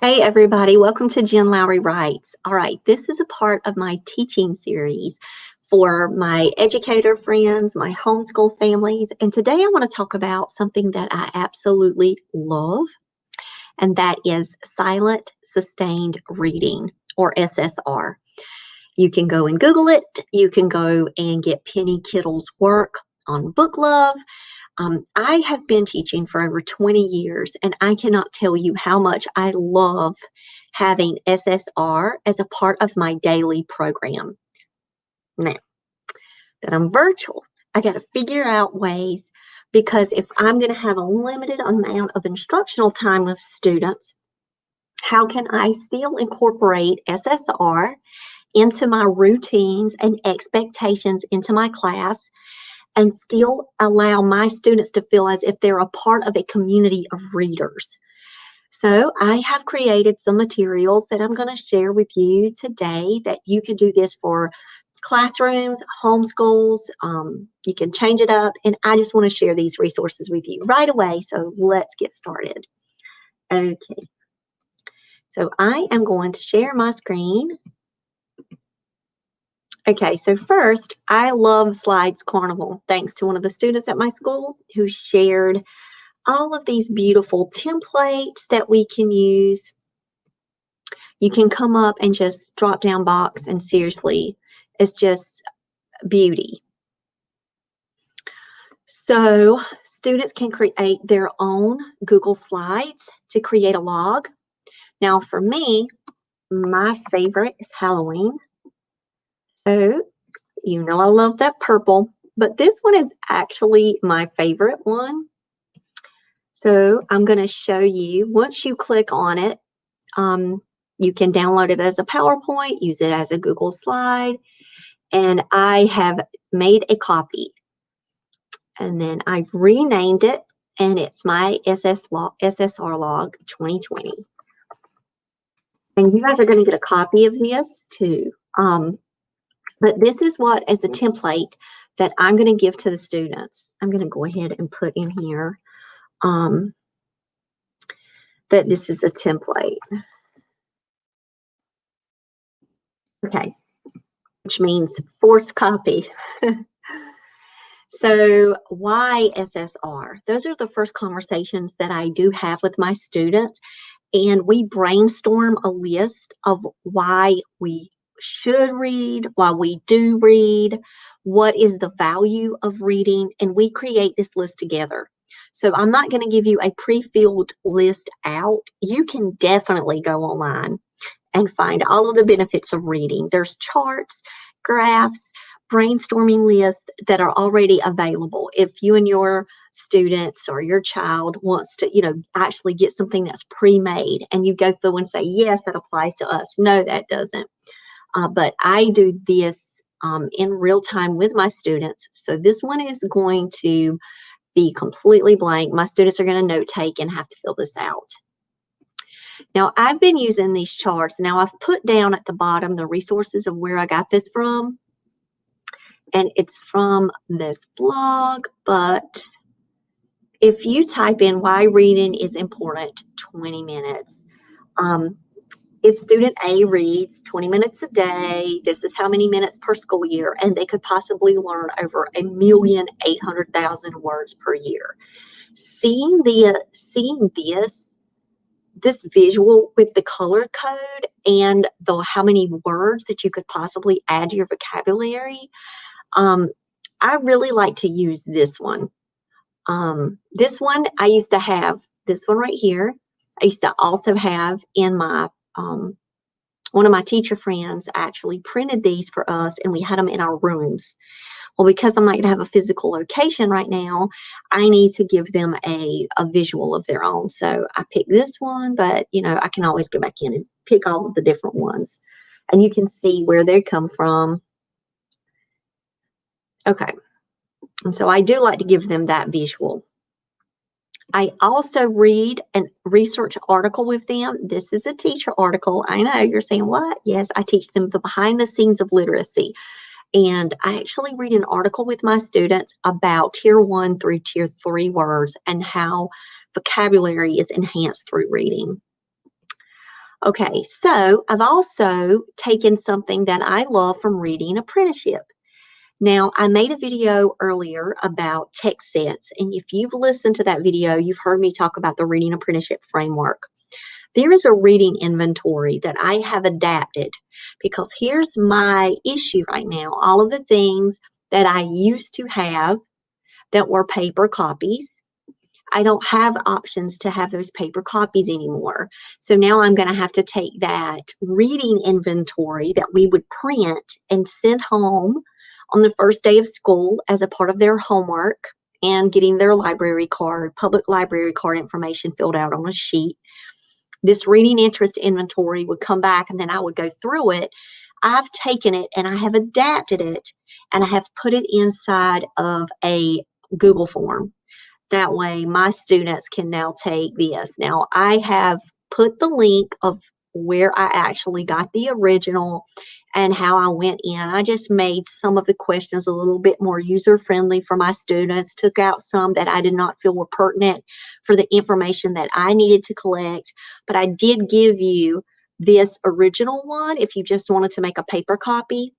Hey everybody, welcome to Jen Lowry Writes. All right, this is a part of my teaching series for my educator friends, my homeschool families, and today I want to talk about something that I absolutely love, and that is silent sustained reading, or SSR. You can go and Google it. You can go and get Penny Kittle's work on Book Love. I have been teaching for over 20 years, and I cannot tell you how much I love having SSR as a part of my daily program. Now that I'm virtual, I got to figure out ways, because if I'm going to have a limited amount of instructional time with students, how can I still incorporate SSR into my routines and expectations into my class, and still allow my students to feel as if they're a part of a community of readers? So I have created some materials that I'm going to share with you today that you could do this for classrooms, homeschools. You can change it up, and I just want to share these resources with you right away. So let's get started. Okay, so I am going to share my screen. Okay, so first, I love Slides Carnival, thanks to one of the students at my school who shared all of these beautiful templates that we can use. You can come up and just drop down box, and seriously, it's just beauty. So students can create their own Google Slides to create a log. Now for me, my favorite is Halloween. So you know I love that purple, but this one is actually my favorite one. So I'm going to show you, once you click on it, you can download it as a PowerPoint, use it as a Google slide, and I have made a copy. And then I've renamed it, and it's my SSR log 2020. And you guys are going to get a copy of this too. But this is what is the template that I'm going to give to the students. I'm going to go ahead and put in here that this is a template. Okay, which means forced copy. So why SSR? Those are the first conversations that I do have with my students, and we brainstorm a list of why we should read, why we do read, what is the value of reading, and we create this list together. So I'm not going to give you a pre-filled list out. You can definitely go online and find all of the benefits of reading. There's charts, graphs, brainstorming lists that are already available. If you and your students or your child wants to, actually get something that's pre-made, and you go through and say, yes, that applies to us. No, that doesn't. But I do this in real time with my students. So this one is going to be completely blank. My students are going to note take and have to fill this out. Now, I've been using these charts. Now, I've put down at the bottom the resources of where I got this from, and it's from this blog. But if you type in why reading is important, 20 minutes, if student A reads 20 minutes a day, this is how many minutes per school year, and they could possibly learn over 1,800,000 words per year. Seeing this visual with the color code and how many words that you could possibly add to your vocabulary, I really like to use this one. This one, I used to have this one right here. I used to also have in my, one of my teacher friends actually printed these for us, and we had them in our rooms. Well, because I'm not going to have a physical location right now, I need to give them a visual of their own. So I picked this one, but I can always go back in and pick all of the different ones, and you can see where they come from. Okay, and so I do like to give them that visual. I also read a research article with them. This is a teacher article. I know you're saying, what? Yes, I teach them the behind the scenes of literacy. And I actually read an article with my students about tier 1 through tier 3 words and how vocabulary is enhanced through reading. Okay, so I've also taken something that I love from reading apprenticeship. Now, I made a video earlier about text sets, and if you've listened to that video, you've heard me talk about the reading apprenticeship framework. There is a reading inventory that I have adapted because here's my issue right now. All of the things that I used to have that were paper copies, I don't have options to have those paper copies anymore. So now I'm going to have to take that reading inventory that we would print and send home on the first day of school as a part of their homework and getting their library card, public library card information filled out on a sheet. This reading interest inventory would come back and then I would go through it. I've taken it and I have adapted it and I have put it inside of a Google form. That way my students can now take this. Now I have put the link of where I actually got the original and how I went in. I just made some of the questions a little bit more user-friendly for my students, took out some that I did not feel were pertinent for the information that I needed to collect. But I did give you this original one if you just wanted to make a paper copy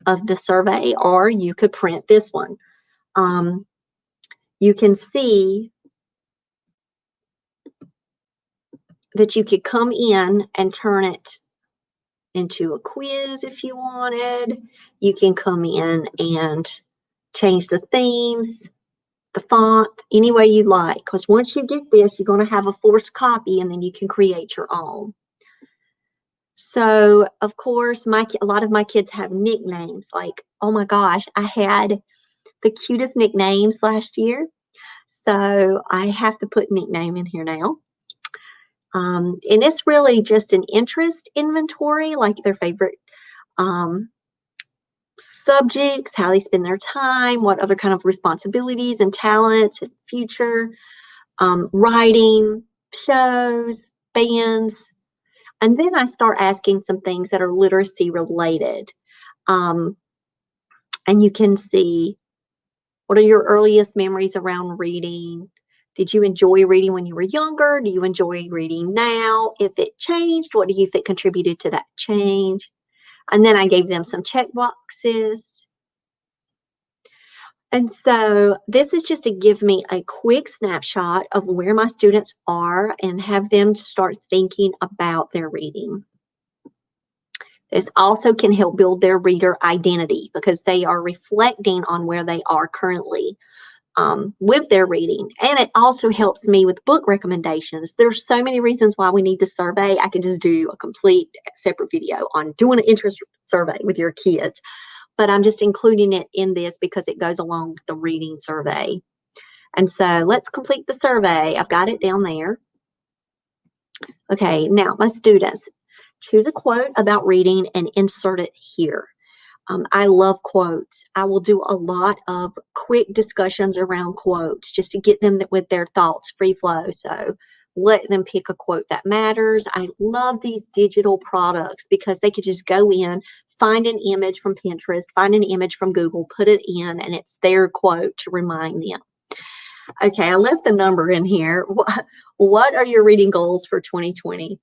of the survey, or you could print this one. You can see that you could come in and turn it into a quiz if you wanted. You can come in and change the themes, the font, any way you like. Because once you get this, you're going to have a forced copy and then you can create your own. So, of course, a lot of my kids have nicknames. Like, oh my gosh, I had the cutest nicknames last year. So I have to put nickname in here now. And it's really just an interest inventory, like their favorite subjects, how they spend their time, what other kind of responsibilities and talents and future, writing, shows, bands. And then I start asking some things that are literacy related. And you can see, what are your earliest memories around reading? Did you enjoy reading when you were younger? Do you enjoy reading now? If it changed, what do you think contributed to that change? And then I gave them some check boxes. And so this is just to give me a quick snapshot of where my students are and have them start thinking about their reading. This also can help build their reader identity because they are reflecting on where they are currently with their reading. And it also helps me with book recommendations. There's so many reasons why we need the survey. I could just do a complete separate video on doing an interest survey with your kids. But I'm just including it in this because it goes along with the reading survey. And so let's complete the survey. I've got it down there. Okay, now my students, choose a quote about reading and insert it here. I love quotes. I will do a lot of quick discussions around quotes just to get them with their thoughts free flow. So let them pick a quote that matters. I love these digital products because they could just go in, find an image from Pinterest, find an image from Google, put it in, and it's their quote to remind them. Okay, I left the number in here. What are your reading goals for 2020?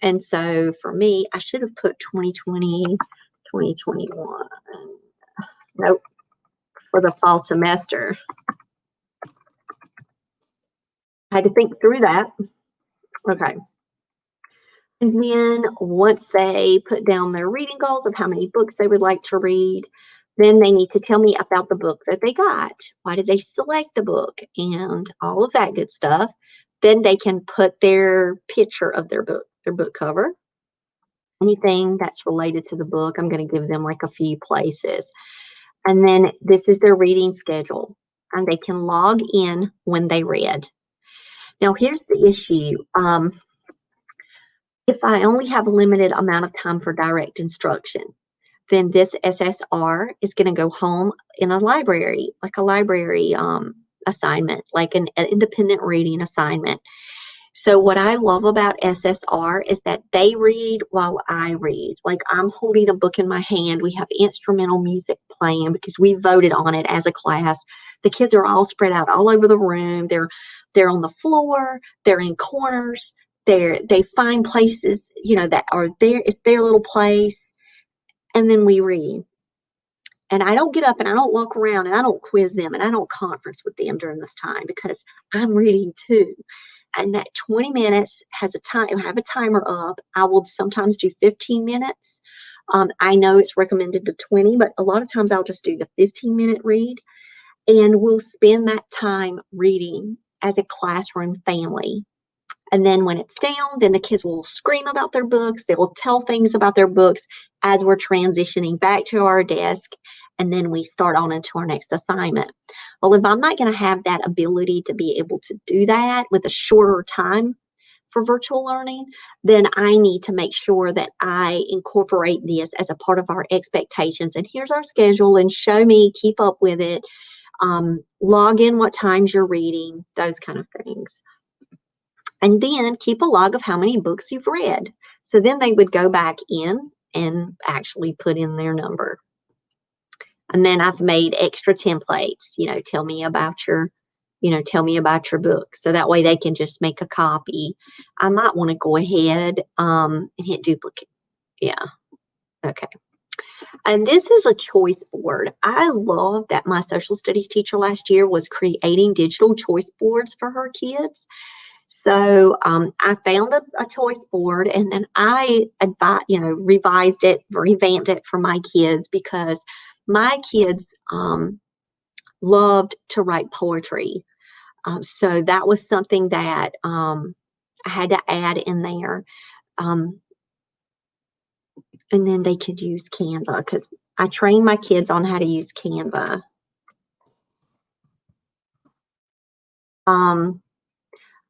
And so for me, I should have put 2020, 2021. Nope, for the fall semester. I had to think through that. Okay. And then once they put down their reading goals of how many books they would like to read, then they need to tell me about the book that they got. Why did they select the book? And all of that good stuff. Then they can put their picture of their book cover. Anything that's related to the book, I'm going to give them like a few places. And then this is their reading schedule. And they can log in when they read. Now, here's the issue. If I only have a limited amount of time for direct instruction, then this SSR is going to go home in a library, like a library assignment, like an independent reading assignment. So what I love about SSR is that they read while I read. Like I'm holding a book in my hand. We have instrumental music playing because we voted on it as a class. The kids are all spread out all over the room. They're on the floor. They're in corners. they find places, that are there. It's their little place, and then we read. And I don't get up and I don't walk around and I don't quiz them and I don't conference with them during this time because I'm reading too. And that 20 minutes has a time, I have a timer up. I will sometimes do 15 minutes. I know it's recommended to 20, but a lot of times I'll just do the 15-minute read. And we'll spend that time reading as a classroom family. And then when it's down, then the kids will scream about their books. They will tell things about their books as we're transitioning back to our desk. And then we start on into our next assignment. Well, if I'm not going to have that ability to be able to do that with a shorter time for virtual learning, then I need to make sure that I incorporate this as a part of our expectations. And here's our schedule, and show me, keep up with it, log in what times you're reading, those kind of things. And then keep a log of how many books you've read. So then they would go back in and actually put in their number. And then I've made extra templates, tell me about your book. So that way they can just make a copy. I might want to go ahead and hit duplicate. Yeah. Okay. And this is a choice board. I love that my social studies teacher last year was creating digital choice boards for her kids. So I found a choice board, and then I revised it, revamped it for my kids because my kids loved to write poetry. So that was something that I had to add in there. And then they could use Canva because I trained my kids on how to use Canva.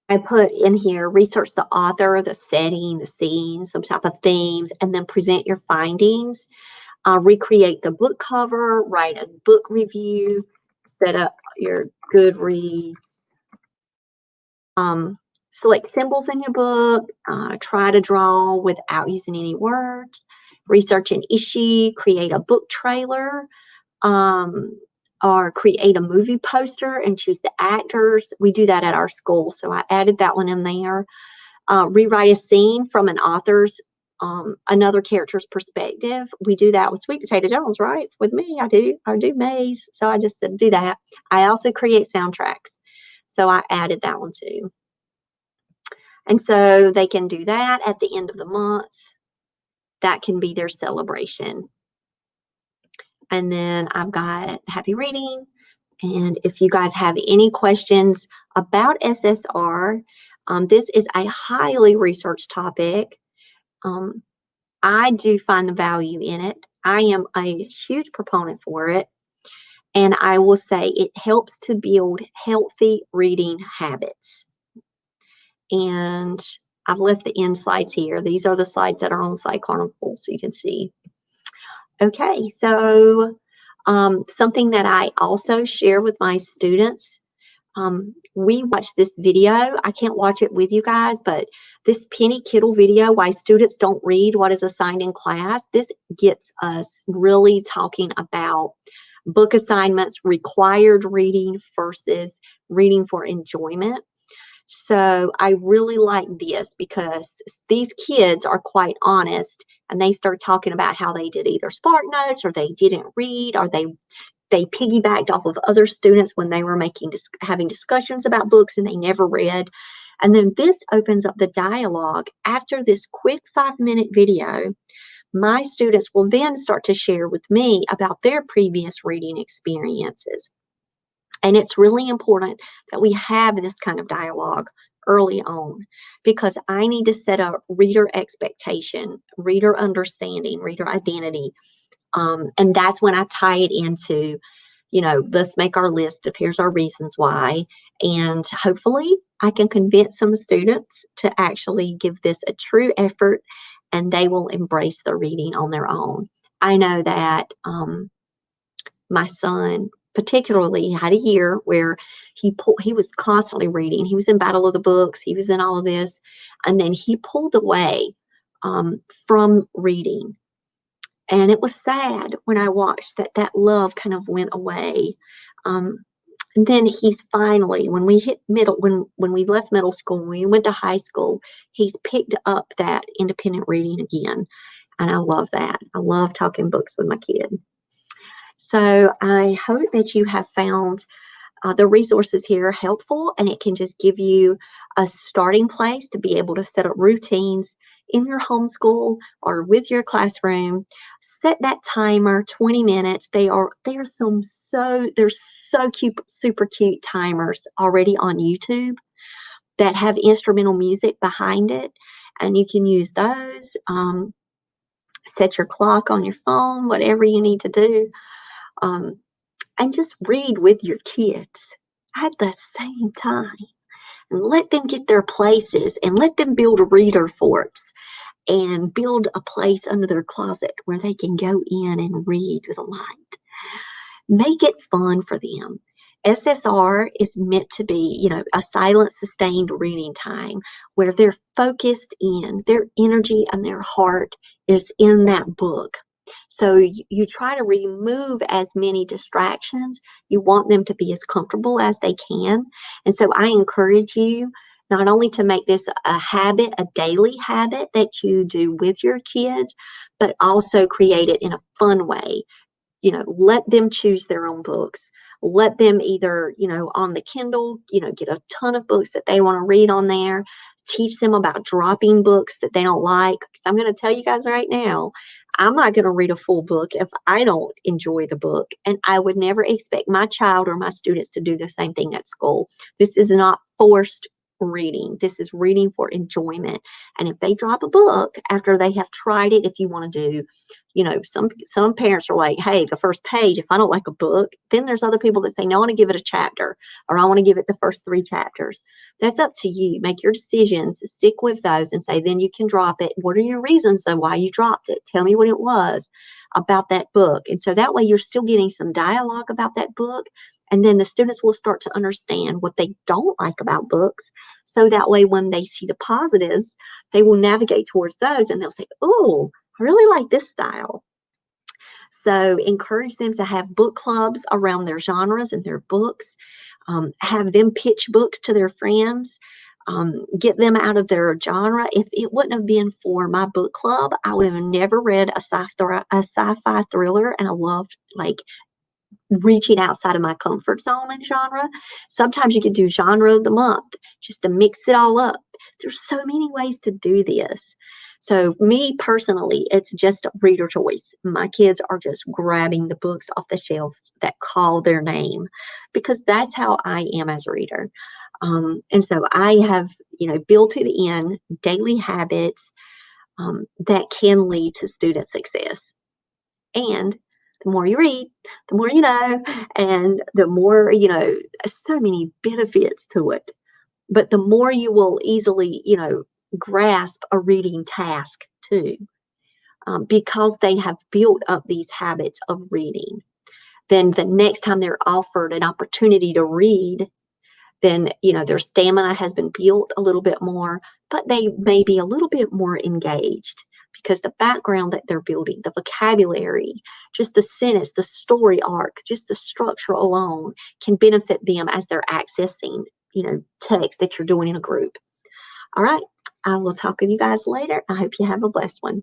I put in here, research the author, the setting, the scene, some type of themes, and then present your findings. Recreate the book cover, write a book review, set up your Goodreads. Select symbols in your book, try to draw without using any words, research an issue, create a book trailer, or create a movie poster and choose the actors. We do that at our school, so I added that one in there. Rewrite a scene from an author's, another character's perspective. We do that with Sweet Potato Jones, right? With me, I do Maze, so I just do that. I also create soundtracks, so I added that one too. And so they can do that at the end of the month. That can be their celebration. And then I've got happy reading. And if you guys have any questions about SSR, this is a highly researched topic. I do find the value in it. I am a huge proponent for it. And I will say it helps to build healthy reading habits. And I've left the end slides here. These are the slides that are on Slide Carnival, so you can see. Okay, so something that I also share with my students, we watch this video. I can't watch it with you guys, but this Penny Kittle video, Why Students Don't Read What is Assigned in Class, this gets us really talking about book assignments, required reading versus reading for enjoyment. So I really like this because these kids are quite honest, and they start talking about how they did either Spark Notes or they didn't read, or they piggybacked off of other students when they were having discussions about books and they never read. And then this opens up the dialogue. After this quick 5-minute video, my students will then start to share with me about their previous reading experiences. And it's really important that we have this kind of dialogue early on, because I need to set up reader expectation, reader understanding, reader identity. And that's when I tie it into, let's make our list of here's our reasons why. And hopefully I can convince some students to actually give this a true effort, and they will embrace the reading on their own. I know that my son particularly had a year where he was constantly reading. He was in Battle of the Books. He was in all of this. And then he pulled away from reading. And it was sad when I watched that love kind of went away. And then he's finally, when we hit middle, when we left middle school, when we went to high school, he's picked up that independent reading again. And I love that. I love talking books with my kids. So I hope that you have found the resources here are helpful, and it can just give you a starting place to be able to set up routines in your homeschool or with your classroom. Set that timer, 20 minutes. There's so cute, super cute timers already on YouTube that have instrumental music behind it, and you can use those. Set your clock on your phone, whatever you need to do. Um, and just read with your kids at the same time, and let them get their places, and let them build reader forts and build a place under their closet where they can go in and read with a light. Make it fun for them. SSR is meant to be, a silent, sustained reading time where they're focused in, their energy and their heart is in that book. So you try to remove as many distractions. You want them to be as comfortable as they can. And so I encourage you not only to make this a habit, a daily habit that you do with your kids, but also create it in a fun way. Let them choose their own books. Let them either, on the Kindle, get a ton of books that they want to read on there. Teach them about dropping books that they don't like. Because I'm going to tell you guys right now, I'm not going to read a full book if I don't enjoy the book. And I would never expect my child or my students to do the same thing at school. This is not forced reading. This is reading for enjoyment. And if they drop a book after they have tried it, if you want to do, some parents are like, hey, the first page, if I don't like a book, then there's other people that say, no, I want to give it a chapter, or I want to give it the first 3 chapters. That's up to you. Make your decisions, stick with those, and say, then you can drop it. What are your reasons though why you dropped it? Tell me what it was about that book. And so that way you're still getting some dialogue about that book. And then the students will start to understand what they don't like about books. So that way when they see the positives, they will navigate towards those and they'll say, oh, I really like this style. So encourage them to have book clubs around their genres and their books. Have them pitch books to their friends. Get them out of their genre. If it wouldn't have been for my book club, I would have never read a sci-fi thriller, and I loved reaching outside of my comfort zone and genre. Sometimes you could do genre of the month just to mix it all up. There's so many ways to do this. So me personally, it's just reader choice. My kids are just grabbing the books off the shelves that call their name, because that's how I am as a reader. And so I have, built it in daily habits that can lead to student success. And the more you read, the more you know, and the more, so many benefits to it. But the more you will easily, grasp a reading task too, because they have built up these habits of reading. Then the next time they're offered an opportunity to read, then their stamina has been built a little bit more, but they may be a little bit more engaged because the background that they're building, the vocabulary, just the sentence, the story arc, just the structure alone can benefit them as they're accessing text that you're doing in a group. All right, I will talk with you guys later. I hope you have a blessed one.